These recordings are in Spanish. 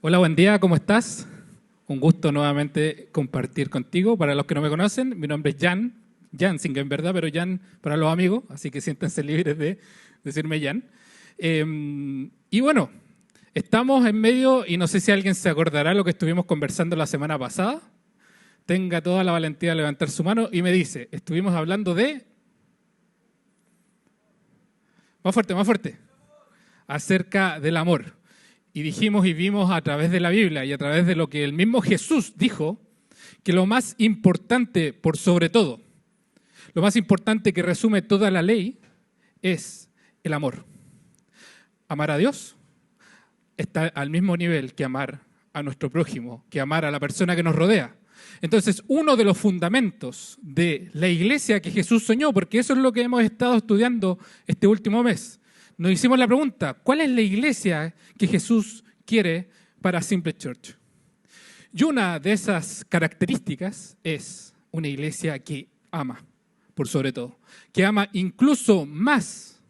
Hola, buen día, ¿cómo estás? Un gusto nuevamente compartir contigo. Para los que no me conocen, mi nombre es Jan Singa en verdad, pero Jan para los amigos, así que siéntense libres de decirme Jan. Y bueno, estamos en medio, y no sé si alguien se acordará lo que estuvimos conversando la semana pasada. Tenga toda la valentía de levantar su mano y me dice, estuvimos hablando de... Más fuerte. Acerca del amor. Y dijimos y vimos a través de la Biblia y a través de lo que el mismo Jesús dijo, que lo más importante por sobre todo, lo más importante que resume toda la ley es el amor. Amar a Dios está al mismo nivel que amar a nuestro prójimo, que amar a la persona que nos rodea. Entonces, uno de los fundamentos de la iglesia que Jesús soñó, porque eso es lo que hemos estado estudiando este último mes, nos hicimos la pregunta, ¿cuál es la iglesia que Jesús quiere para Simple Church? Y una de esas características es una iglesia que ama, por sobre todo, que ama incluso más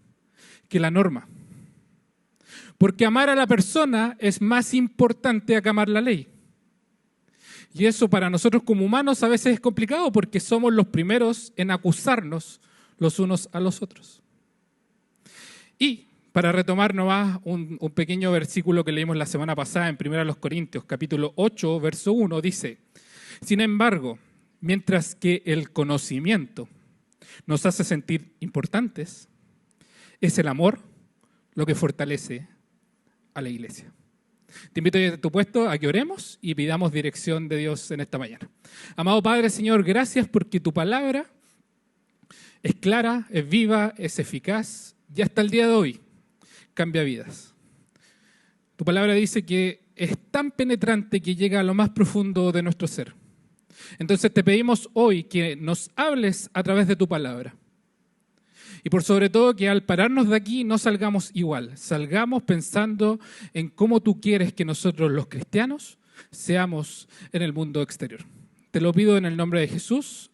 que la norma. Porque amar a la persona es más importante que amar la ley. Y eso para nosotros como humanos a veces es complicado porque somos los primeros en acusarnos los unos a los otros. Y para retomar nomás un pequeño versículo que leímos la semana pasada en 1 Corintios, capítulo 8, verso 1, dice: sin embargo, mientras que el conocimiento nos hace sentir importantes, es el amor lo que fortalece a la iglesia. Te invito a tu puesto a que oremos y pidamos dirección de Dios en esta mañana. Amado Padre, Señor, gracias porque tu palabra es clara, es viva, es eficaz y hasta el día de hoy cambia vidas. Tu palabra dice que es tan penetrante que llega a lo más profundo de nuestro ser. Entonces te pedimos hoy que nos hables a través de tu palabra. Y por sobre todo que al pararnos de aquí no salgamos igual, salgamos pensando en cómo tú quieres que nosotros los cristianos seamos en el mundo exterior. Te lo pido en el nombre de Jesús.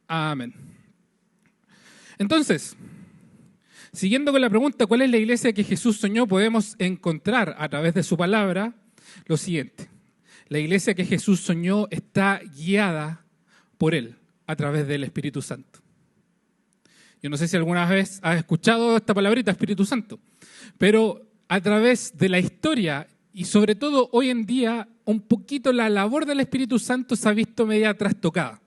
Amén. Entonces, siguiendo con la pregunta, ¿cuál es la iglesia que Jesús soñó? Podemos encontrar a través de su palabra lo siguiente. La iglesia que Jesús soñó está guiada por Él a través del Espíritu Santo. Yo no sé si alguna vez has escuchado esta palabrita, Espíritu Santo, pero a través de la historia y sobre todo hoy en día, un poquito la labor del Espíritu Santo se ha visto media trastocada.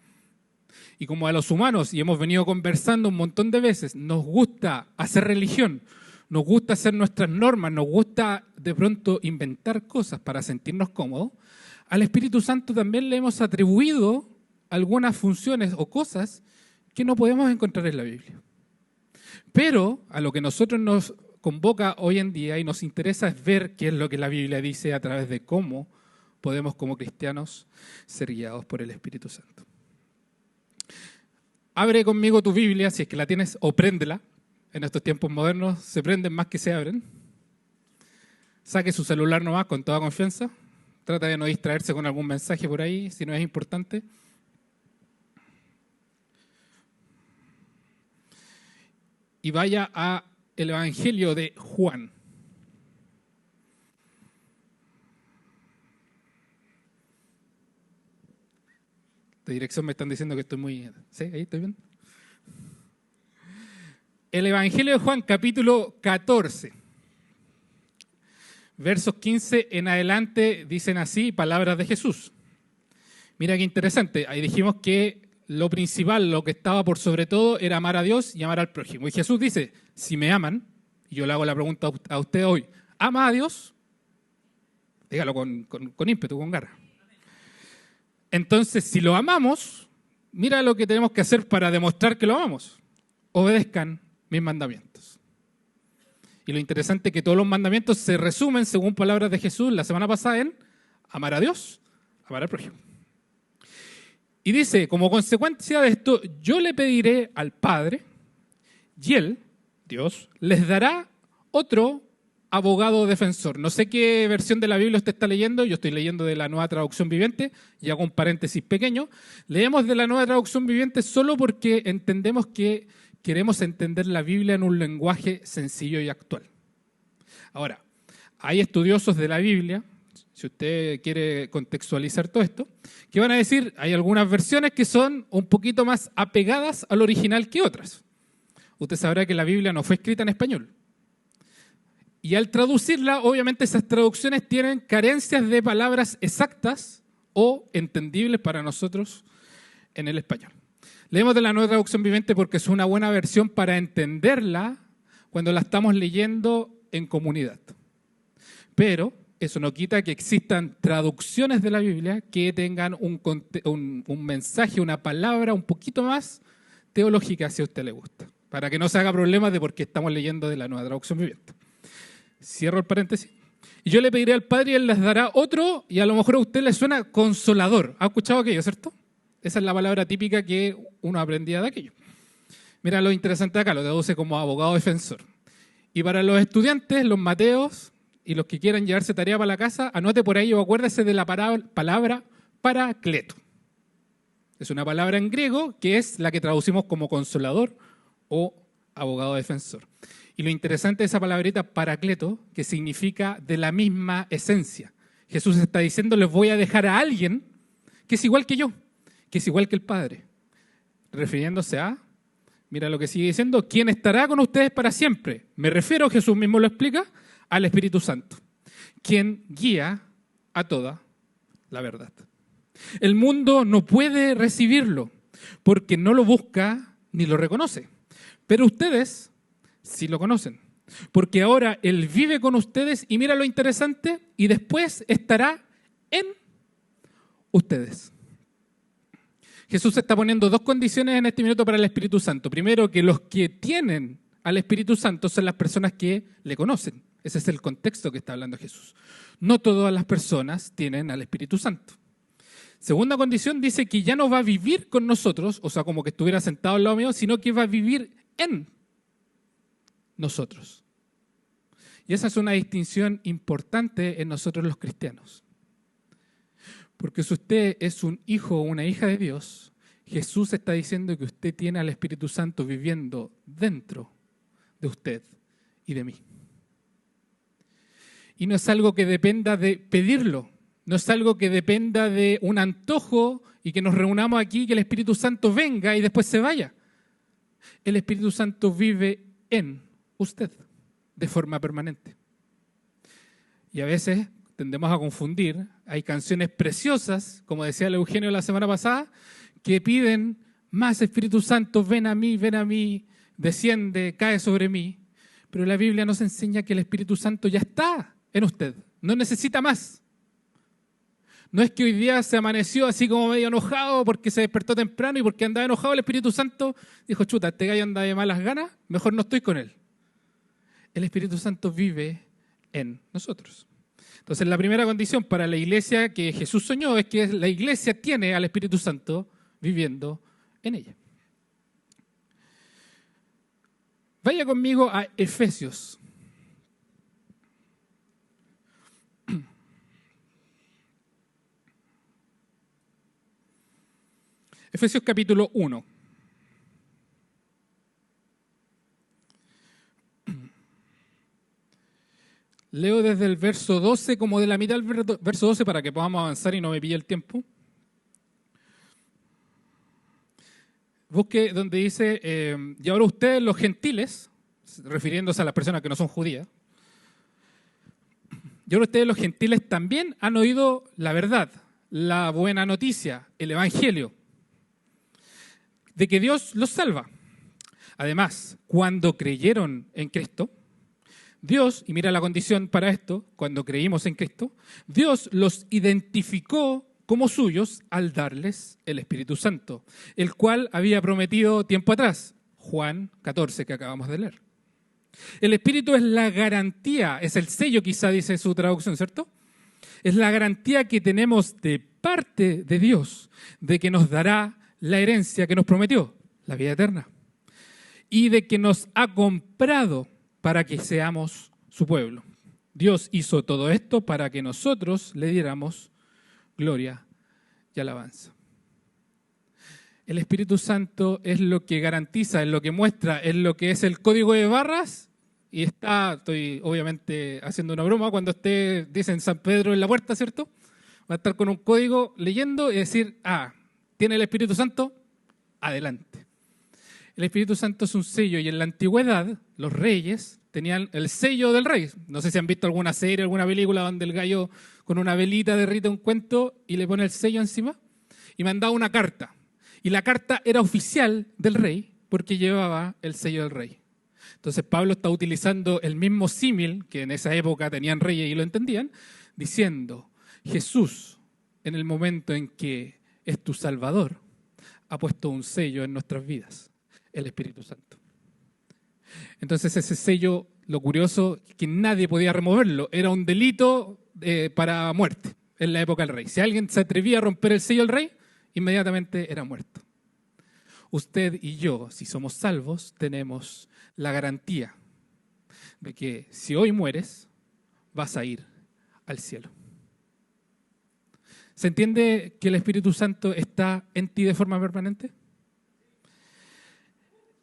Y como a los humanos, y hemos venido conversando un montón de veces, nos gusta hacer religión, nos gusta hacer nuestras normas, nos gusta de pronto inventar cosas para sentirnos cómodos, al Espíritu Santo también le hemos atribuido algunas funciones o cosas que no podemos encontrar en la Biblia. Pero a lo que nosotros nos convoca hoy en día y nos interesa es ver qué es lo que la Biblia dice a través de cómo podemos como cristianos ser guiados por el Espíritu Santo. Abre conmigo tu Biblia, si es que la tienes, o préndela. En estos tiempos modernos se prenden más que se abren. Saque su celular nomás con toda confianza. Trata de no distraerse con algún mensaje por ahí, si no es importante. Y vaya a el Evangelio de Juan. De dirección me están diciendo que estoy muy... ¿Sí? ¿Ahí estoy bien? El Evangelio de Juan, capítulo 14. Versos 15 en adelante dicen así, palabras de Jesús. Mira qué interesante. Ahí dijimos que lo principal, lo que estaba por sobre todo, era amar a Dios y amar al prójimo. Y Jesús dice, si me aman, y yo le hago la pregunta a usted hoy, ¿ama a Dios? Dígalo con ímpetu, con garra. Entonces, si lo amamos, mira lo que tenemos que hacer para demostrar que lo amamos. Obedezcan mis mandamientos. Y lo interesante es que todos los mandamientos se resumen, según palabras de Jesús la semana pasada, en amar a Dios, amar al prójimo. Y dice, como consecuencia de esto, yo le pediré al Padre, y Él, Dios, les dará otro abogado defensor. No sé qué versión de la Biblia usted está leyendo, yo estoy leyendo de la Nueva Traducción Viviente, y hago un paréntesis pequeño. Leemos de la Nueva Traducción Viviente solo porque entendemos que queremos entender la Biblia en un lenguaje sencillo y actual. Ahora, hay estudiosos de la Biblia, si usted quiere contextualizar todo esto, que van a decir, hay algunas versiones que son un poquito más apegadas al original que otras. Usted sabrá que la Biblia no fue escrita en español. Y al traducirla, obviamente esas traducciones tienen carencias de palabras exactas o entendibles para nosotros en el español. Leemos de la Nueva Traducción Viviente porque es una buena versión para entenderla cuando la estamos leyendo en comunidad. Pero eso no quita que existan traducciones de la Biblia que tengan un mensaje, una palabra un poquito más teológica si a usted le gusta, para que no se haga problemas de por qué estamos leyendo de la Nueva Traducción Viviente. Cierro el paréntesis. Y yo le pediré al Padre y Él les dará otro, y a lo mejor a usted le suena consolador. ¿Ha escuchado aquello, cierto? Esa es la palabra típica que uno aprendía de aquello. Mira lo interesante acá, lo traduce como abogado defensor. Y para los estudiantes, los mateos y los que quieran llevarse tarea para la casa, anote por ahí o acuérdese de la palabra paracleto. Es una palabra en griego que es la que traducimos como consolador o abogado defensor. Y lo interesante de esa palabrita paracleto, que significa de la misma esencia. Jesús está diciendo, les voy a dejar a alguien que es igual que yo, que es igual que el Padre. Refiriéndose a, mira lo que sigue diciendo, ¿quién estará con ustedes para siempre? Me refiero, Jesús mismo lo explica, al Espíritu Santo, quien guía a toda la verdad. El mundo no puede recibirlo porque no lo busca ni lo reconoce, pero ustedes sí lo conocen, porque ahora Él vive con ustedes y mira lo interesante, y después estará en ustedes. Jesús está poniendo dos condiciones en este minuto para el Espíritu Santo. Primero, que los que tienen al Espíritu Santo son las personas que le conocen. Ese es el contexto que está hablando Jesús. No todas las personas tienen al Espíritu Santo. Segunda condición, dice que ya no va a vivir con nosotros, o sea, como que estuviera sentado al lado mío, sino que va a vivir en nosotros. Y esa es una distinción importante en nosotros los cristianos. Porque si usted es un hijo o una hija de Dios, Jesús está diciendo que usted tiene al Espíritu Santo viviendo dentro de usted y de mí. Y no es algo que dependa de pedirlo, no es algo que dependa de un antojo y que nos reunamos aquí y que el Espíritu Santo venga y después se vaya. El Espíritu Santo vive en usted de forma permanente. Y a veces tendemos a confundir, hay canciones preciosas, como decía el Eugenio la semana pasada, que piden más Espíritu Santo, ven a mí, desciende, cae sobre mí. Pero la Biblia nos enseña que el Espíritu Santo ya está en usted, no necesita más. No es que hoy día se amaneció así como medio enojado porque se despertó temprano y porque andaba enojado el Espíritu Santo dijo, chuta, este gallo anda de malas ganas, mejor no estoy con él. El Espíritu Santo vive en nosotros. Entonces la primera condición para la iglesia que Jesús soñó es que la iglesia tiene al Espíritu Santo viviendo en ella. Vaya conmigo a Efesios. Efesios capítulo 1. Leo desde el verso 12 como de la mitad del verso 12 para que podamos avanzar y no me pille el tiempo. Busque donde dice, y ahora ustedes los gentiles, refiriéndose a las personas que no son judías, y ahora ustedes los gentiles también han oído la verdad, la buena noticia, el evangelio, de que Dios los salva. Además, cuando creyeron en Cristo, Dios, y mira la condición para esto, cuando creímos en Cristo, Dios los identificó como suyos al darles el Espíritu Santo, el cual había prometido tiempo atrás, Juan 14 que acabamos de leer. El Espíritu es la garantía, es el sello quizá dice su traducción, ¿cierto? Es la garantía que tenemos de parte de Dios, de que nos dará la herencia que nos prometió, la vida eterna, y de que nos ha comprado para que seamos su pueblo. Dios hizo todo esto para que nosotros le diéramos gloria y alabanza. El Espíritu Santo es lo que garantiza, es lo que muestra, es lo que es el código de barras y estoy obviamente haciendo una broma, cuando esté, dicen San Pedro en la puerta, ¿cierto? Va a estar con un código leyendo y decir, ¿tiene el Espíritu Santo? Adelante. El Espíritu Santo es un sello y en la antigüedad los reyes tenían el sello del rey. No sé si han visto alguna serie, alguna película donde el gallo con una velita derrite un cuento y le pone el sello encima y mandaba una carta. Y la carta era oficial del rey porque llevaba el sello del rey. Entonces Pablo está utilizando el mismo símil que en esa época tenían reyes y lo entendían, diciendo, Jesús, en el momento en que es tu Salvador, ha puesto un sello en nuestras vidas, el Espíritu Santo. Entonces ese sello, lo curioso, que nadie podía removerlo, era un delito para muerte en la época del rey. Si alguien se atrevía a romper el sello del rey, inmediatamente era muerto. Usted y yo, si somos salvos, tenemos la garantía de que si hoy mueres, vas a ir al cielo. ¿Se entiende que el Espíritu Santo está en ti de forma permanente?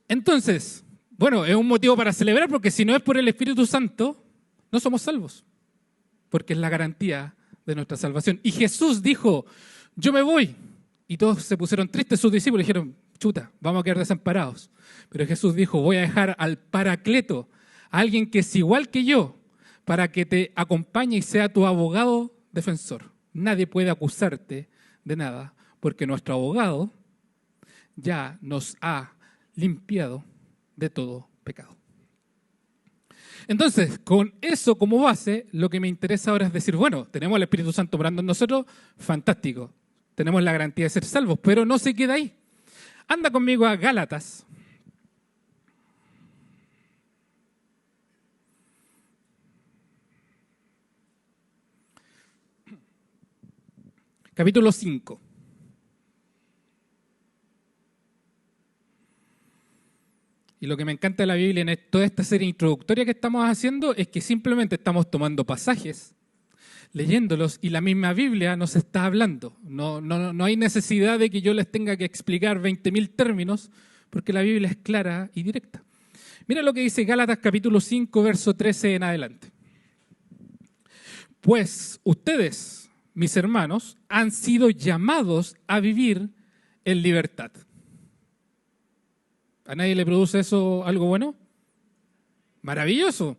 Entonces, bueno, es un motivo para celebrar porque si no es por el Espíritu Santo, no somos salvos, porque es la garantía de nuestra salvación. Y Jesús dijo, yo me voy. Y todos se pusieron tristes, sus discípulos dijeron, chuta, vamos a quedar desamparados. Pero Jesús dijo, voy a dejar al Paracleto, a alguien que es igual que yo, para que te acompañe y sea tu abogado defensor. Nadie puede acusarte de nada, porque nuestro abogado ya nos ha limpiado de todo pecado. Entonces, con eso como base, lo que me interesa ahora es decir, bueno, tenemos el Espíritu Santo obrando en nosotros, fantástico. Tenemos la garantía de ser salvos, pero no se queda ahí. Anda conmigo a Gálatas. Capítulo 5. Y lo que me encanta de la Biblia en toda esta serie introductoria que estamos haciendo es que simplemente estamos tomando pasajes, leyéndolos, y la misma Biblia nos está hablando. No hay necesidad de que yo les tenga que explicar 20.000 términos, porque la Biblia es clara y directa. Mira lo que dice Gálatas capítulo 5, verso 13 en adelante. Pues ustedes, mis hermanos, han sido llamados a vivir en libertad. ¿A nadie le produce eso algo bueno? Maravilloso.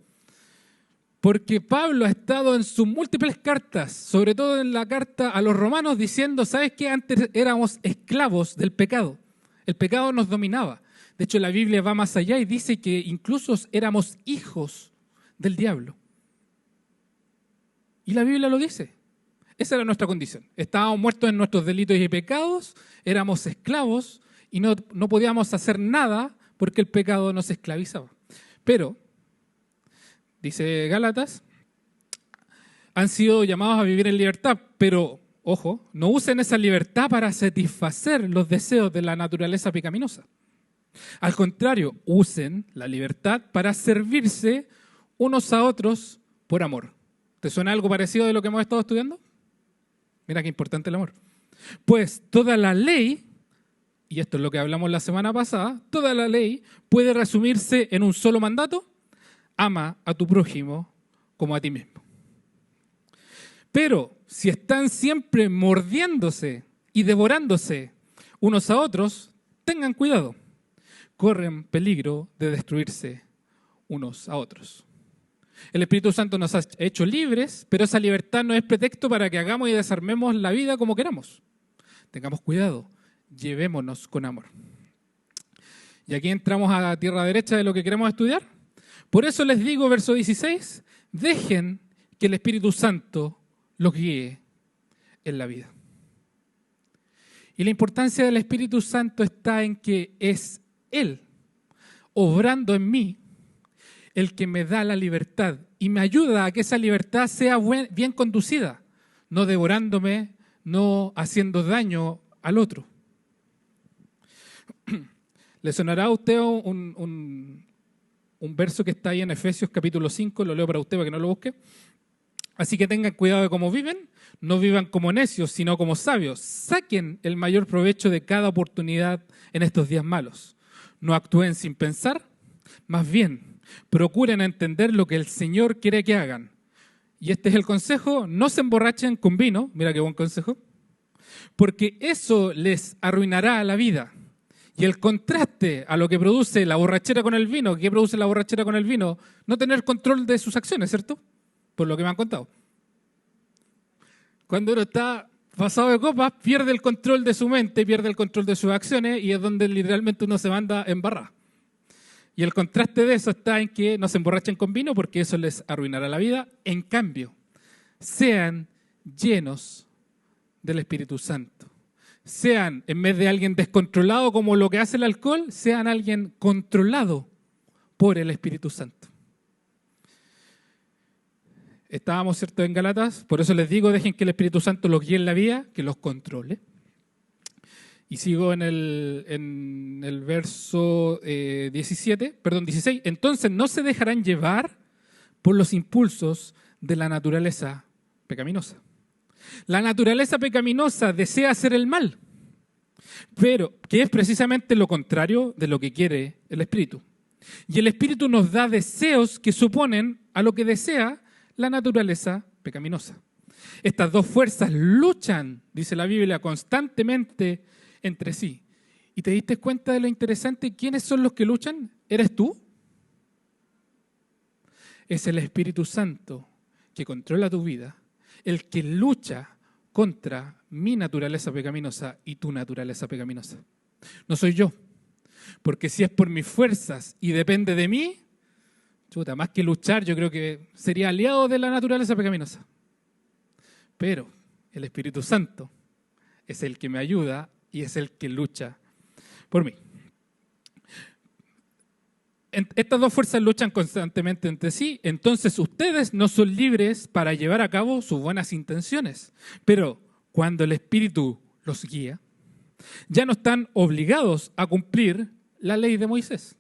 Porque Pablo ha estado en sus múltiples cartas, sobre todo en la carta a los romanos, diciendo, ¿sabes qué? Antes éramos esclavos del pecado. El pecado nos dominaba. De hecho, la Biblia va más allá y dice que incluso éramos hijos del diablo. Y la Biblia lo dice. Esa era nuestra condición. Estábamos muertos en nuestros delitos y pecados, éramos esclavos y no podíamos hacer nada porque el pecado nos esclavizaba. Pero, dice Gálatas, han sido llamados a vivir en libertad, pero, ojo, no usen esa libertad para satisfacer los deseos de la naturaleza pecaminosa. Al contrario, usen la libertad para servirse unos a otros por amor. ¿Te suena algo parecido de lo que hemos estado estudiando? Mira qué importante el amor. Pues toda la ley, y esto es lo que hablamos la semana pasada, toda la ley puede resumirse en un solo mandato: ama a tu prójimo como a ti mismo. Pero si están siempre mordiéndose y devorándose unos a otros, tengan cuidado. Corren peligro de destruirse unos a otros. El Espíritu Santo nos ha hecho libres, pero esa libertad no es pretexto para que hagamos y desarmemos la vida como queramos. Tengamos cuidado, llevémonos con amor. Y aquí entramos a la tierra derecha de lo que queremos estudiar. Por eso les digo, verso 16, dejen que el Espíritu Santo los guíe en la vida. Y la importancia del Espíritu Santo está en que es Él, obrando en mí, el que me da la libertad y me ayuda a que esa libertad sea bien conducida, no devorándome, no haciendo daño al otro. ¿Le sonará a usted un verso que está ahí en Efesios capítulo 5? Lo leo para usted para que no lo busque. Así que tengan cuidado de cómo viven, no vivan como necios, sino como sabios. Saquen el mayor provecho de cada oportunidad en estos días malos. No actúen sin pensar, más bien Procuren entender lo que el Señor quiere que hagan. Y este es el consejo: no se emborrachen con vino, mira qué buen consejo, porque eso les arruinará la vida. Y el contraste a lo que produce la borrachera con el vino, ¿qué produce la borrachera con el vino? No tener control de sus acciones, ¿cierto? Por lo que me han contado. Cuando uno está pasado de copas, pierde el control de su mente, pierde el control de sus acciones y es donde literalmente uno se manda en barra. Y el contraste de eso está en que no se emborrachen con vino porque eso les arruinará la vida. En cambio, sean llenos del Espíritu Santo. Sean, en vez de alguien descontrolado como lo que hace el alcohol, sean alguien controlado por el Espíritu Santo. Estábamos, ¿cierto?, en Gálatas, por eso les digo, dejen que el Espíritu Santo los guíe en la vida, que los controle. Y sigo en el verso 16. Entonces no se dejarán llevar por los impulsos de la naturaleza pecaminosa. La naturaleza pecaminosa desea hacer el mal, pero que es precisamente lo contrario de lo que quiere el Espíritu. Y el Espíritu nos da deseos que suponen a lo que desea la naturaleza pecaminosa. Estas dos fuerzas luchan, dice la Biblia, constantemente entre sí. ¿Y te diste cuenta de lo interesante? ¿Quiénes son los que luchan? ¿Eres tú? Es el Espíritu Santo que controla tu vida, el que lucha contra mi naturaleza pecaminosa y tu naturaleza pecaminosa. No soy yo, porque si es por mis fuerzas y depende de mí, chuta, más que luchar, yo creo que sería aliado de la naturaleza pecaminosa. Pero el Espíritu Santo es el que me ayuda y es el que lucha por mí. Estas dos fuerzas luchan constantemente entre sí, entonces ustedes no son libres para llevar a cabo sus buenas intenciones. Pero cuando el Espíritu los guía, ya no están obligados a cumplir la ley de Moisés.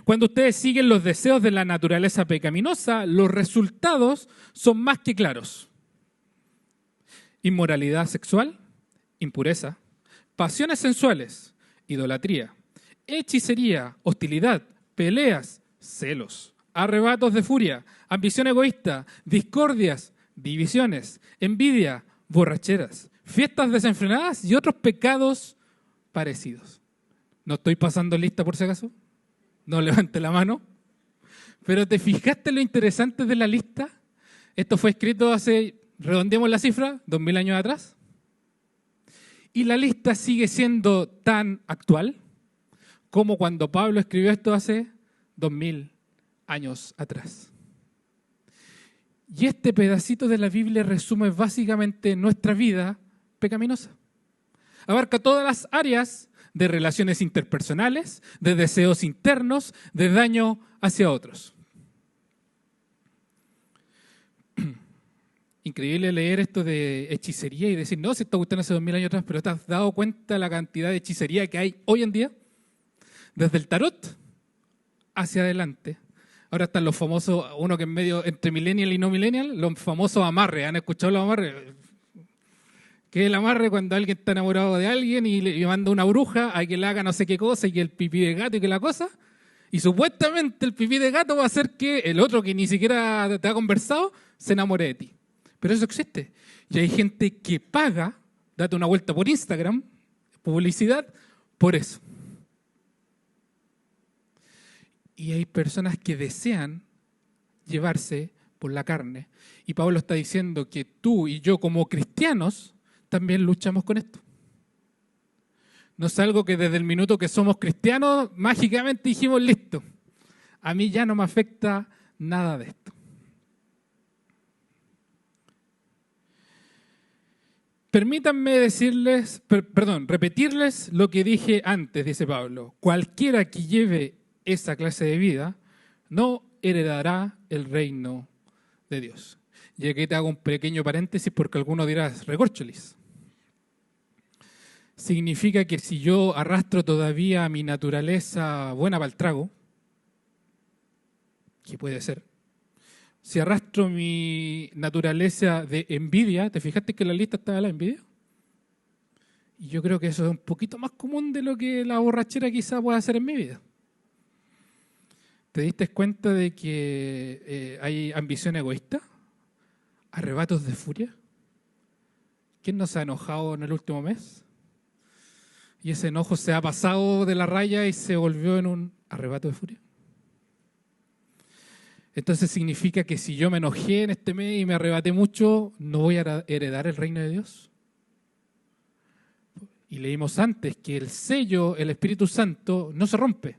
Cuando ustedes siguen los deseos de la naturaleza pecaminosa, los resultados son más que claros. Inmoralidad sexual, impureza, pasiones sensuales, idolatría, hechicería, hostilidad, peleas, celos, arrebatos de furia, ambición egoísta, discordias, divisiones, envidia, borracheras, fiestas desenfrenadas y otros pecados parecidos. ¿No estoy pasando lista por si acaso? No levante la mano. Pero ¿te fijaste lo interesante de la lista? Esto fue escrito hace, redondeemos la cifra, 2000 años atrás. Y la lista sigue siendo tan actual como cuando Pablo escribió esto hace 2000 años atrás. Y este pedacito de la Biblia resume básicamente nuestra vida pecaminosa. Abarca todas las áreas de relaciones interpersonales, de deseos internos, de daño hacia otros. Increíble leer esto de hechicería y decir, no, si está gustando hace 2000 años atrás, pero ¿te has dado cuenta la cantidad de hechicería que hay hoy en día? Desde el tarot hacia adelante. Ahora están los famosos, uno que es medio entre millennial y no millennial, los famosos amarres. ¿Han escuchado los amarres? Que es el amarre cuando alguien está enamorado de alguien y le manda una bruja a que le haga no sé qué cosa y que el pipí de gato y que la cosa. Y supuestamente el pipí de gato va a hacer que el otro que ni siquiera te ha conversado se enamore de ti. Pero eso existe. Y hay gente que paga, date una vuelta por Instagram, publicidad, por eso. Y hay personas que desean llevarse por la carne. Y Pablo está diciendo que tú y yo como cristianos también luchamos con esto. No es algo que desde el minuto que somos cristianos mágicamente dijimos listo. A mí ya no me afecta nada de esto. Permítanme repetirles lo que dije antes, dice Pablo. Cualquiera que lleve esa clase de vida no heredará el reino de Dios. Y aquí te hago un pequeño paréntesis porque alguno dirá, recórcholis. Significa que si yo arrastro todavía mi naturaleza buena para el trago, que puede ser, si arrastro mi naturaleza de envidia, ¿te fijaste que en la lista estaba la envidia? Y yo creo que eso es un poquito más común de lo que la borrachera quizá pueda hacer en mi vida. ¿Te diste cuenta de que hay ambición egoísta? ¿Arrebatos de furia? ¿Quién no se ha enojado en el último mes? Y ese enojo se ha pasado de la raya y se volvió en un arrebato de furia. Entonces significa que si yo me enojé en este mes y me arrebaté mucho, ¿no voy a heredar el reino de Dios? Y leímos antes que el sello, el Espíritu Santo, no se rompe.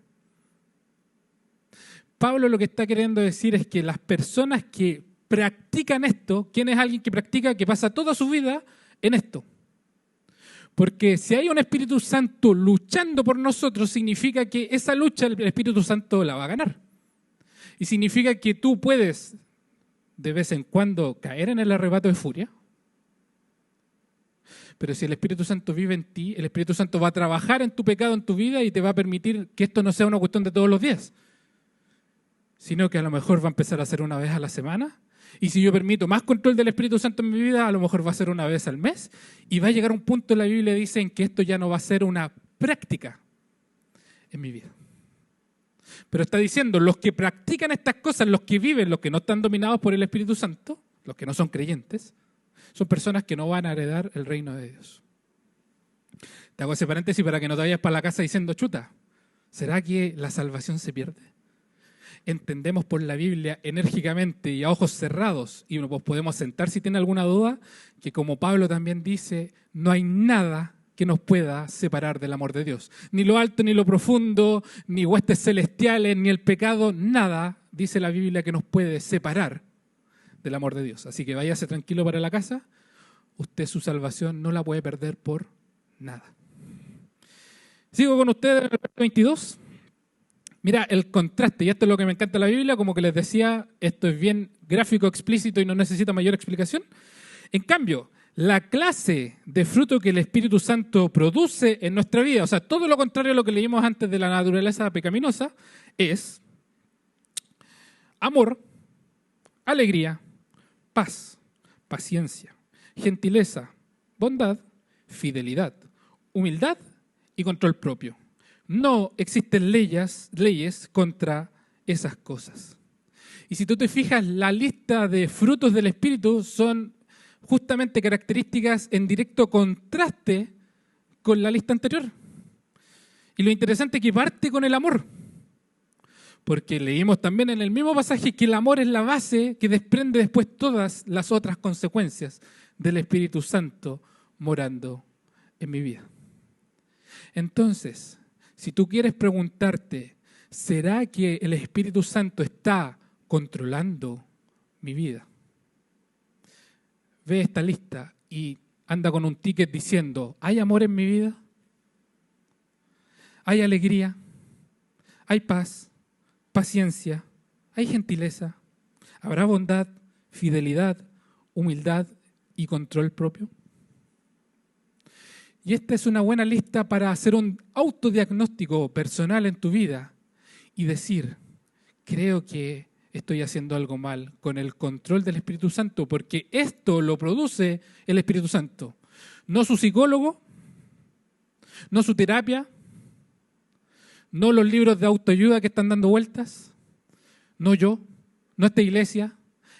Pablo lo que está queriendo decir es que las personas que practican esto, ¿quién es alguien que practica, que pasa toda su vida en esto? Porque si hay un Espíritu Santo luchando por nosotros, significa que esa lucha el Espíritu Santo la va a ganar. Y significa que tú puedes de vez en cuando caer en el arrebato de furia, pero si el Espíritu Santo vive en ti, el Espíritu Santo va a trabajar en tu pecado, en tu vida, y te va a permitir que esto no sea una cuestión de todos los días, sino que a lo mejor va a empezar a ser una vez a la semana. Y si yo permito más control del Espíritu Santo en mi vida, a lo mejor va a ser una vez al mes. Y va a llegar un punto en la Biblia dice en que esto ya no va a ser una práctica en mi vida. Pero está diciendo, los que practican estas cosas, los que viven, los que no están dominados por el Espíritu Santo, los que no son creyentes, son personas que no van a heredar el reino de Dios. Te hago ese paréntesis para que no te vayas para la casa diciendo, chuta, ¿será que la salvación se pierde? Entendemos por la Biblia enérgicamente y a ojos cerrados, y nos podemos sentar si tiene alguna duda, que como Pablo también dice, no hay nada que nos pueda separar del amor de Dios. Ni lo alto, ni lo profundo, ni huestes celestiales, ni el pecado, nada, dice la Biblia, que nos puede separar del amor de Dios. Así que váyase tranquilo para la casa, usted su salvación no la puede perder por nada. Sigo con ustedes en el versículo 22. Mira, el contraste, y esto es lo que me encanta de la Biblia, como que les decía, esto es bien gráfico, explícito y no necesita mayor explicación. En cambio, la clase de fruto que el Espíritu Santo produce en nuestra vida, o sea, todo lo contrario a lo que leímos antes de la naturaleza pecaminosa, es amor, alegría, paz, paciencia, gentileza, bondad, fidelidad, humildad y control propio. No existen leyes contra esas cosas. Y si tú te fijas, la lista de frutos del Espíritu son justamente características en directo contraste con la lista anterior. Y lo interesante es que parte con el amor. Porque leímos también en el mismo pasaje que el amor es la base que desprende después todas las otras consecuencias del Espíritu Santo morando en mi vida. Entonces, si tú quieres preguntarte, ¿será que el Espíritu Santo está controlando mi vida? Ve esta lista y anda con un ticket diciendo, ¿hay amor en mi vida? ¿Hay alegría? ¿Hay paz? ¿Paciencia? ¿Hay gentileza? ¿Habrá bondad, fidelidad, humildad y control propio? Y esta es una buena lista para hacer un autodiagnóstico personal en tu vida y decir, creo que estoy haciendo algo mal con el control del Espíritu Santo, porque esto lo produce el Espíritu Santo. No su psicólogo, no su terapia, no los libros de autoayuda que están dando vueltas, no yo, no esta iglesia,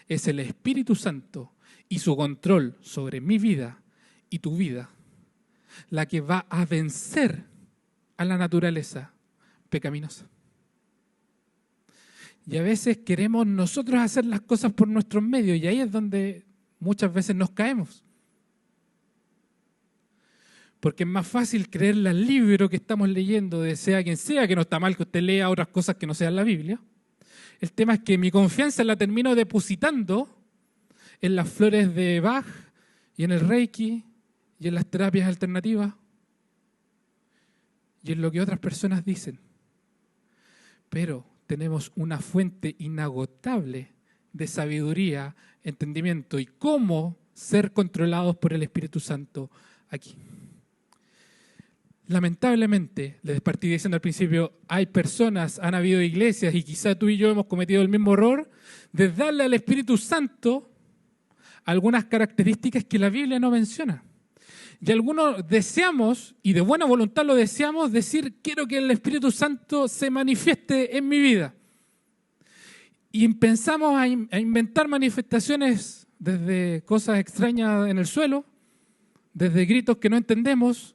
es el Espíritu Santo y su control sobre mi vida y tu vida, la que va a vencer a la naturaleza pecaminosa. Y a veces queremos nosotros hacer las cosas por nuestros medios y ahí es donde muchas veces nos caemos. Porque es más fácil creerle al libro que estamos leyendo, de sea quien sea, que no está mal que usted lea otras cosas que no sean la Biblia. El tema es que mi confianza la termino depositando en las flores de Bach y en el Reiki y en las terapias alternativas y en lo que otras personas dicen. Pero tenemos una fuente inagotable de sabiduría, entendimiento y cómo ser controlados por el Espíritu Santo aquí. Lamentablemente, les partí diciendo al principio, hay personas, han habido iglesias y quizá tú y yo hemos cometido el mismo error de darle al Espíritu Santo algunas características que la Biblia no menciona. Y algunos deseamos, y de buena voluntad lo deseamos, decir, quiero que el Espíritu Santo se manifieste en mi vida. Y pensamos a inventar manifestaciones desde cosas extrañas en el suelo, desde gritos que no entendemos,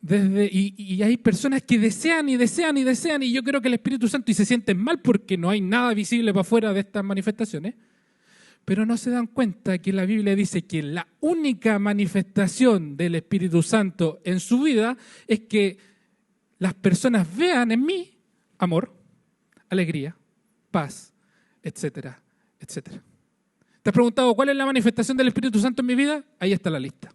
y hay personas que desean y desean y desean, y yo creo que el Espíritu Santo, y se sienten mal porque no hay nada visible para afuera de estas manifestaciones, pero no se dan cuenta que la Biblia dice que la única manifestación del Espíritu Santo en su vida es que las personas vean en mí amor, alegría, paz, etcétera, etcétera. ¿Te has preguntado cuál es la manifestación del Espíritu Santo en mi vida? Ahí está la lista.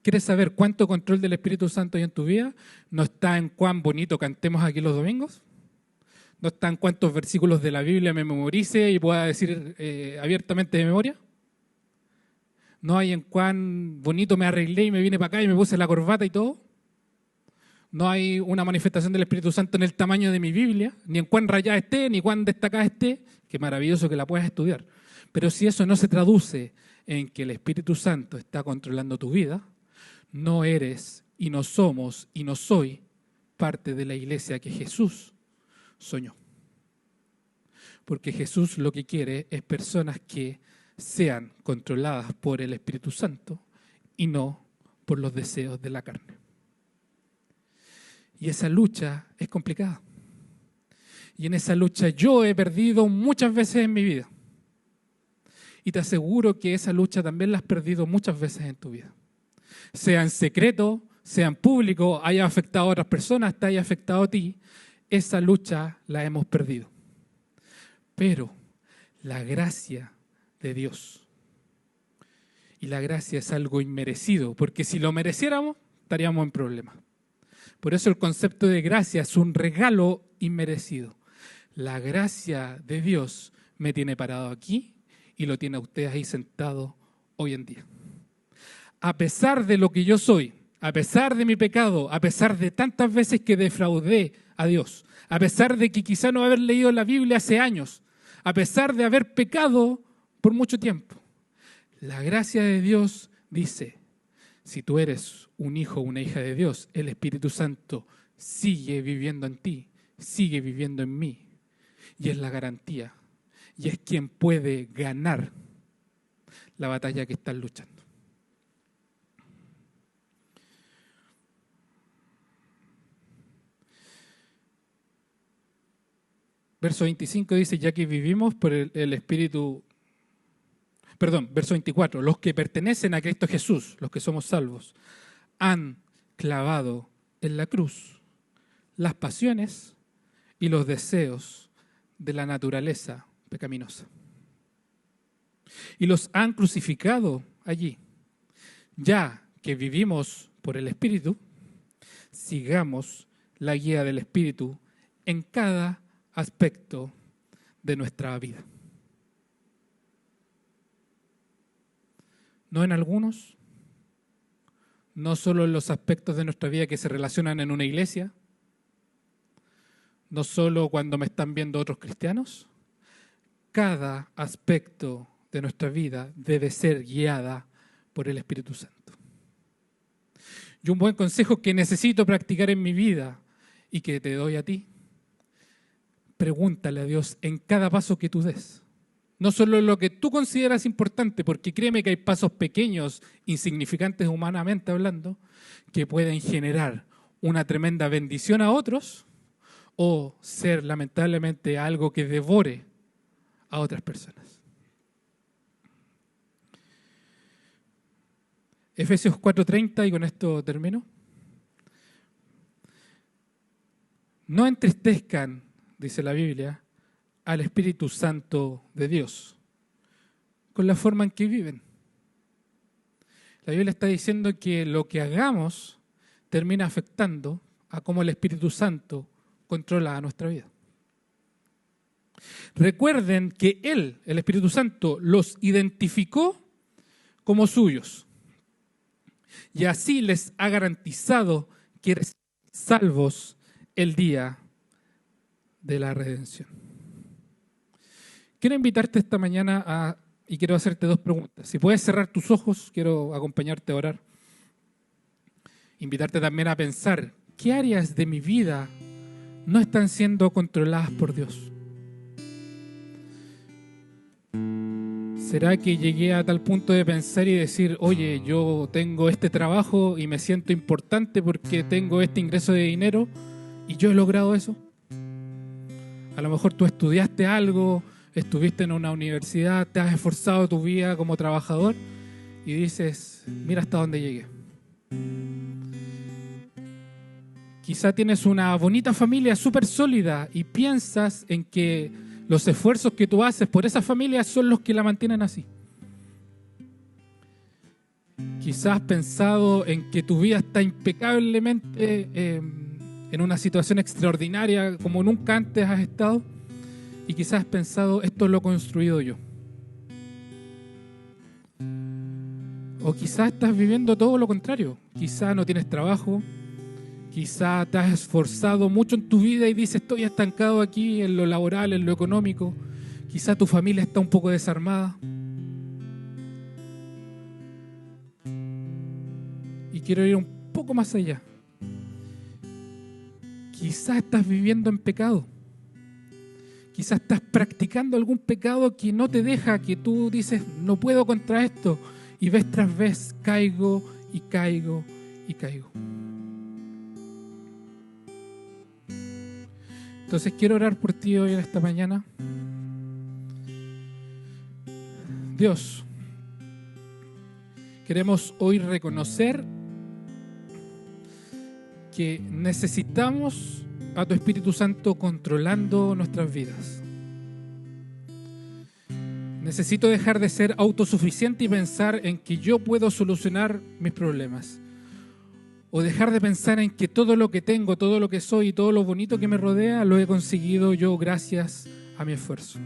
¿Quieres saber cuánto control del Espíritu Santo hay en tu vida? No está en cuán bonito cantemos aquí los domingos. No está en cuántos versículos de la Biblia me memorice y pueda decir abiertamente de memoria. No hay en cuán bonito me arreglé y me vine para acá y me puse la corbata y todo. No hay una manifestación del Espíritu Santo en el tamaño de mi Biblia, ni en cuán rayada esté, ni cuán destacada esté. Qué maravilloso que la puedas estudiar. Pero si eso no se traduce en que el Espíritu Santo está controlando tu vida, no eres y no somos y no soy parte de la iglesia que Jesús soñó. Porque Jesús lo que quiere es personas que sean controladas por el Espíritu Santo y no por los deseos de la carne. Y esa lucha es complicada. Y en esa lucha yo he perdido muchas veces en mi vida. Y te aseguro que esa lucha también la has perdido muchas veces en tu vida. Sea en secreto, sea en público, haya afectado a otras personas, te haya afectado a ti, esa lucha la hemos perdido. Pero la gracia de Dios, y la gracia es algo inmerecido, porque si lo mereciéramos, estaríamos en problemas. Por eso el concepto de gracia es un regalo inmerecido. La gracia de Dios me tiene parado aquí y lo tiene a usted ahí sentado hoy en día. A pesar de lo que yo soy, a pesar de mi pecado, a pesar de tantas veces que defraudé a Dios, a pesar de que quizá no haber leído la Biblia hace años, a pesar de haber pecado por mucho tiempo, la gracia de Dios dice, si tú eres un hijo o una hija de Dios, el Espíritu Santo sigue viviendo en ti, sigue viviendo en mí, y es la garantía, y es quien puede ganar la batalla que estás luchando. Verso 25 dice, ya que vivimos por el Espíritu, verso 24, los que pertenecen a Cristo Jesús, los que somos salvos, han clavado en la cruz las pasiones y los deseos de la naturaleza pecaminosa. Y los han crucificado allí. Ya que vivimos por el Espíritu, sigamos la guía del Espíritu en cada aspecto de nuestra vida. No en algunos, no solo en los aspectos de nuestra vida que se relacionan en una iglesia, no solo cuando me están viendo otros cristianos. Cada aspecto de nuestra vida debe ser guiada por el Espíritu Santo. Y un buen consejo que necesito practicar en mi vida y que te doy a ti, pregúntale a Dios en cada paso que tú des. No solo en lo que tú consideras importante, porque créeme que hay pasos pequeños, insignificantes humanamente hablando, que pueden generar una tremenda bendición a otros o ser lamentablemente algo que devore a otras personas. Efesios 4:30, y con esto termino. No entristezcan, dice la Biblia, al Espíritu Santo de Dios con la forma en que viven. La Biblia está diciendo que lo que hagamos termina afectando a cómo el Espíritu Santo controla a nuestra vida. Recuerden que Él, el Espíritu Santo, los identificó como suyos y así les ha garantizado que eres salvos el día de la redención. Quiero invitarte esta mañana y quiero hacerte dos preguntas. Si puedes cerrar tus ojos, quiero acompañarte a orar. Invitarte también a pensar, ¿qué áreas de mi vida no están siendo controladas por Dios? ¿Será que llegué a tal punto de pensar y decir, oye, yo tengo este trabajo y me siento importante porque tengo este ingreso de dinero y yo he logrado eso? A lo mejor tú estudiaste algo, estuviste en una universidad, te has esforzado tu vida como trabajador y dices, mira hasta dónde llegué. Quizá tienes una bonita familia súper sólida y piensas en que los esfuerzos que tú haces por esa familia son los que la mantienen así. Quizás has pensado en que tu vida está impecablemente en una situación extraordinaria como nunca antes has estado y quizás has pensado, esto lo he construido yo. O quizás estás viviendo todo lo contrario. Quizás no tienes trabajo, quizás te has esforzado mucho en tu vida y dices, estoy estancado aquí en lo laboral, en lo económico. Quizás tu familia está un poco desarmada. Y quiero ir un poco más allá. Quizás estás viviendo en pecado. Quizás estás practicando algún pecado que no te deja, que tú dices, no puedo contra esto. Y vez tras vez caigo y caigo y caigo. Entonces quiero orar por ti hoy en esta mañana. Dios, queremos hoy reconocer que necesitamos a tu Espíritu Santo controlando nuestras vidas. Necesito dejar de ser autosuficiente y pensar en que yo puedo solucionar mis problemas. O dejar de pensar en que todo lo que tengo, todo lo que soy y todo lo bonito que me rodea lo he conseguido yo gracias a mi esfuerzo.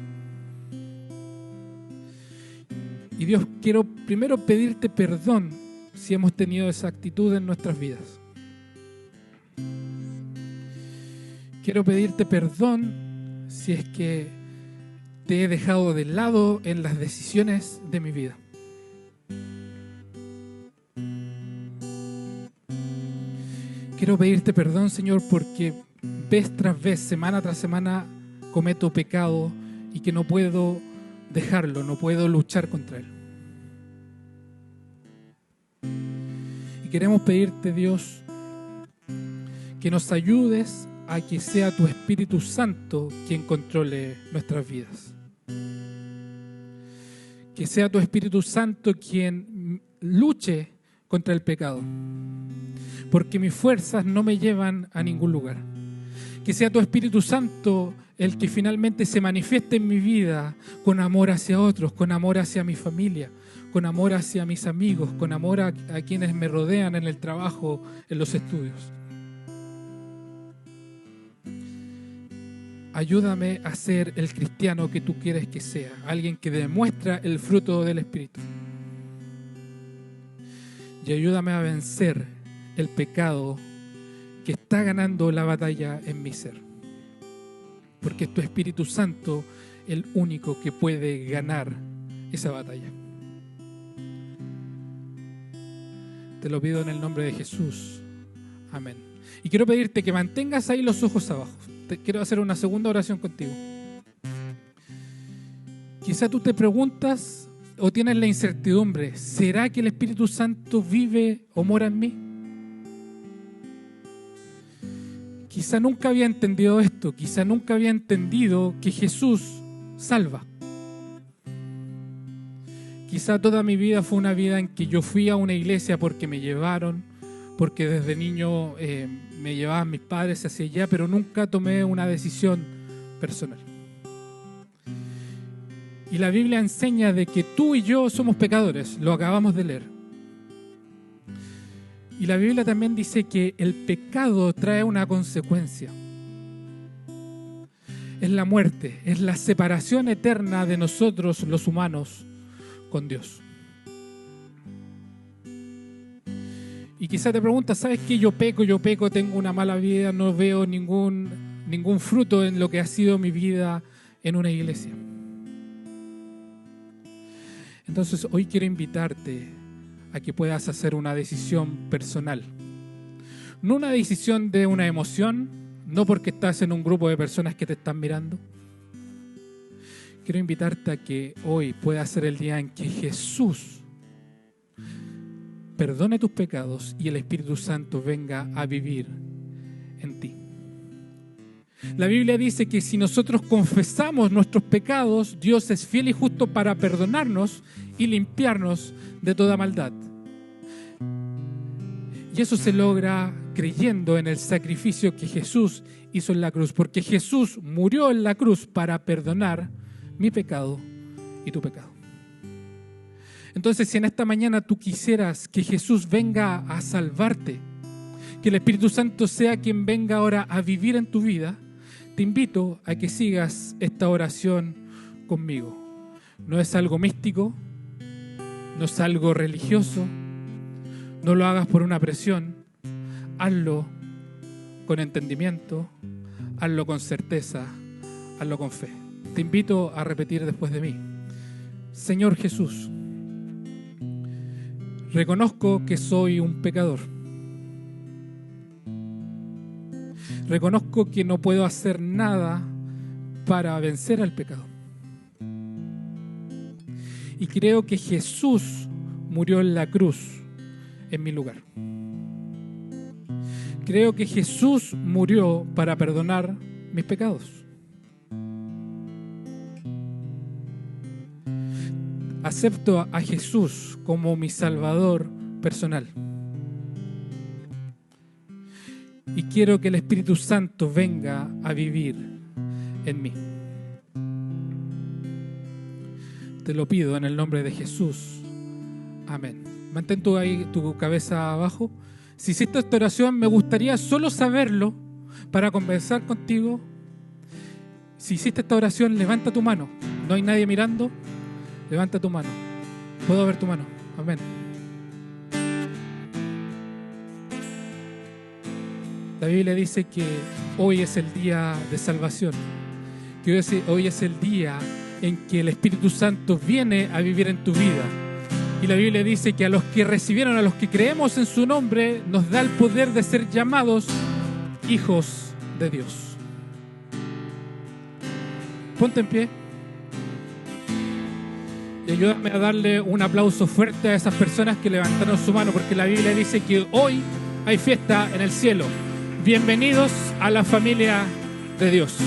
Y Dios, quiero primero pedirte perdón si hemos tenido esa actitud en nuestras vidas. Quiero pedirte perdón si es que te he dejado de lado en las decisiones de mi vida. Quiero pedirte perdón, Señor, porque vez tras vez, semana tras semana, cometo pecado y que no puedo dejarlo, no puedo luchar contra él. Y queremos pedirte, Dios, que nos ayudes a que sea tu Espíritu Santo quien controle nuestras vidas. Que sea tu Espíritu Santo quien luche contra el pecado. Porque mis fuerzas no me llevan a ningún lugar. Que sea tu Espíritu Santo el que finalmente se manifieste en mi vida con amor hacia otros, con amor hacia mi familia, con amor hacia mis amigos, con amor a quienes me rodean en el trabajo, en los estudios. Ayúdame a ser el cristiano que tú quieres que sea, alguien que demuestra el fruto del Espíritu. Y ayúdame a vencer el pecado que está ganando la batalla en mi ser. Porque es tu Espíritu Santo el único que puede ganar esa batalla. Te lo pido en el nombre de Jesús. Amén. Y quiero pedirte que mantengas ahí los ojos abajo. Quiero hacer una segunda oración contigo. Quizá tú te preguntas o tienes la incertidumbre, ¿será que el Espíritu Santo vive o mora en mí? Quizá nunca había entendido esto, quizá nunca había entendido que Jesús salva. Quizá toda mi vida fue una vida en que yo fui a una iglesia porque me llevaron, porque desde niño me llevaban mis padres hacia allá, pero nunca tomé una decisión personal. Y la Biblia enseña de que tú y yo somos pecadores, lo acabamos de leer. Y la Biblia también dice que el pecado trae una consecuencia. Es la muerte, es la separación eterna de nosotros los humanos con Dios. Y quizá te preguntas, ¿sabes qué? Yo peco, tengo una mala vida, no veo ningún fruto en lo que ha sido mi vida en una iglesia. Entonces hoy quiero invitarte a que puedas hacer una decisión personal. No una decisión de una emoción, no porque estás en un grupo de personas que te están mirando. quiero invitarte a que hoy pueda ser el día en que Jesús perdone tus pecados y el Espíritu Santo venga a vivir en ti. La Biblia dice que si nosotros confesamos nuestros pecados, Dios es fiel y justo para perdonarnos y limpiarnos de toda maldad. Y eso se logra creyendo en el sacrificio que Jesús hizo en la cruz, porque Jesús murió en la cruz para perdonar mi pecado y tu pecado. Entonces, si en esta mañana tú quisieras que Jesús venga a salvarte, que el Espíritu Santo sea quien venga ahora a vivir en tu vida, te invito a que sigas esta oración conmigo. No es algo místico, no es algo religioso, no lo hagas por una presión, hazlo con entendimiento, hazlo con certeza, hazlo con fe. Te invito a repetir después de mí. Señor Jesús, reconozco que soy un pecador. Reconozco que no puedo hacer nada para vencer al pecado. Y creo que Jesús murió en la cruz en mi lugar. Creo que Jesús murió para perdonar mis pecados. Acepto a Jesús como mi Salvador personal. Y quiero que el Espíritu Santo venga a vivir en mí. Te lo pido en el nombre de Jesús. Amén. Mantén tu cabeza abajo. Si hiciste esta oración, me gustaría solo saberlo para conversar contigo. Si hiciste esta oración, levanta tu mano. No hay nadie mirando. Levanta tu mano. ¿Puedo ver tu mano? Amén. La Biblia dice que hoy es el día de salvación. Que hoy es el día en que el Espíritu Santo viene a vivir en tu vida. Y la Biblia dice que a los que recibieron, a los que creemos en su nombre, nos da el poder de ser llamados hijos de Dios. Ponte en pie. Y ayúdame a darle un aplauso fuerte a esas personas que levantaron su mano, porque la Biblia dice que hoy hay fiesta en el cielo. Bienvenidos a la familia de Dios.